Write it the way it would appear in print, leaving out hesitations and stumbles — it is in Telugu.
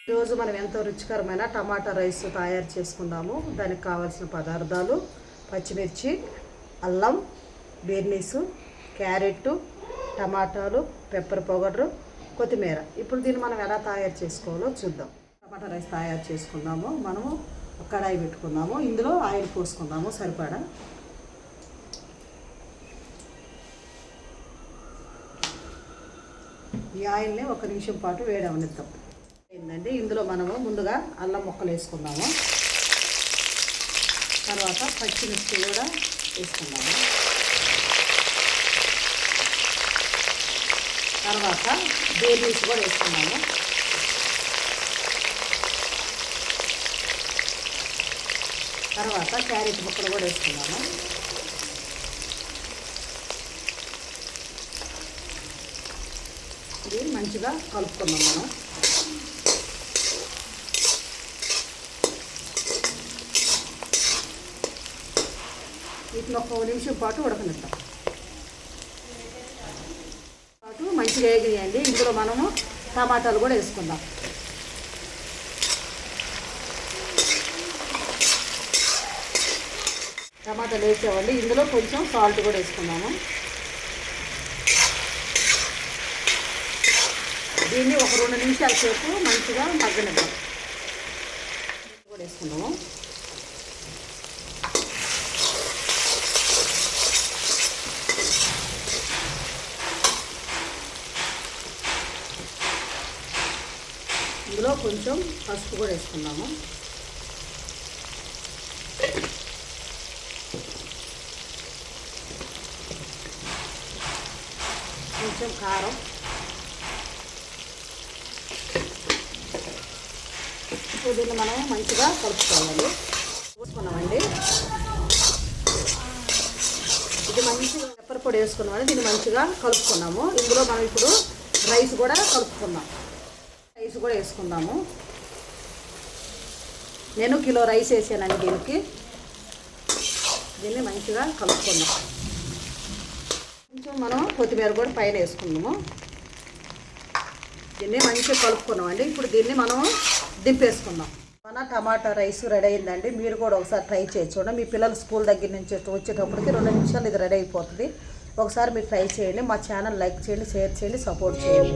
ఈరోజు మనం ఎంతో రుచికరమైన టమాటా రైస్ తయారు చేసుకుందాము. దానికి కావాల్సిన పదార్థాలు పచ్చిమిర్చి, అల్లం, బీర్నీసు, క్యారెట్, టమాటాలు, పెప్పర్ పౌడరు, కొత్తిమీర. ఇప్పుడు దీన్ని మనం ఎలా తయారు చేసుకోవాలో చూద్దాం. టమాటా రైస్ తయారు చేసుకుందాము. మనము ఒక కడాయి పెట్టుకుందాము. ఇందులో ఆయిల్ పోసుకుందాము సరిపడా. ఈ ఆయిల్ని 1 నిమిషం పాటు వేడవనిద్దాం. ఏంటంటే ఇందులో మనము ముందుగా అల్లం ముక్కలు వేసుకుందాము. తర్వాత పచ్చిమిర్చి కూడా వేసుకుందాము. తర్వాత బీర్నీస్ కూడా వేసుకున్నాము. తర్వాత క్యారెట్ ముక్కలు కూడా వేసుకున్నాము. ఇది మంచిగా కలుపుకున్నాం మనం. వీటిని 1 నిమిషం పాటు ఉడకనిద్దాం. మంచిగా వేగియండి. ఇందులో మనము టమాటాలు కూడా వేసుకుందాం. టమాటాలు వేసామండి. ఇందులో కొంచెం సాల్ట్ కూడా వేసుకున్నాము. దీన్ని ఒక 2 నిమిషాల సేపు మంచిగా మగ్గనిద్దాం. కూడా వేసుకున్నాము. ఇందులో కొంచెం పసుపు కూడా వేసుకున్నాము. కొంచెం కారం, ఇప్పుడు దీన్ని మనం మంచిగా కలుపుకోవాలి. చూసుకున్నామండి. ఇది మంచిగా పెప్పర్ పొడి వేసుకున్నామండి. దీన్ని మంచిగా కలుపుకున్నాము. ఇందులో మనం ఇప్పుడు రైస్ కూడా కలుపుకుందాం. రైస్ కూడా వేసుకుందాము. నేను కిలో రైస్ వేసానండి దీనికి. దీన్ని మంచిగా కలుపుకుందాం. కొంచెం మనం కొత్తిమీర కూడా పైన వేసుకుందాము. దీన్ని మంచిగా కలుపుకున్నామండి. ఇప్పుడు దీన్ని మనం దింపేసుకుందాం. మన టమాటా రైస్ రెడీ అయిందండి. మీరు కూడా ఒకసారి ట్రై చేసి చూడండి. మీ పిల్లలు స్కూల్ దగ్గర నుంచి వచ్చేటప్పటికి 2 నిమిషాలు ఇది రెడీ అయిపోతుంది. ఒకసారి మీరు ట్రై చేయండి. మా ఛానల్ లైక్ చేయండి, షేర్ చేయండి, సపోర్ట్ చేయండి.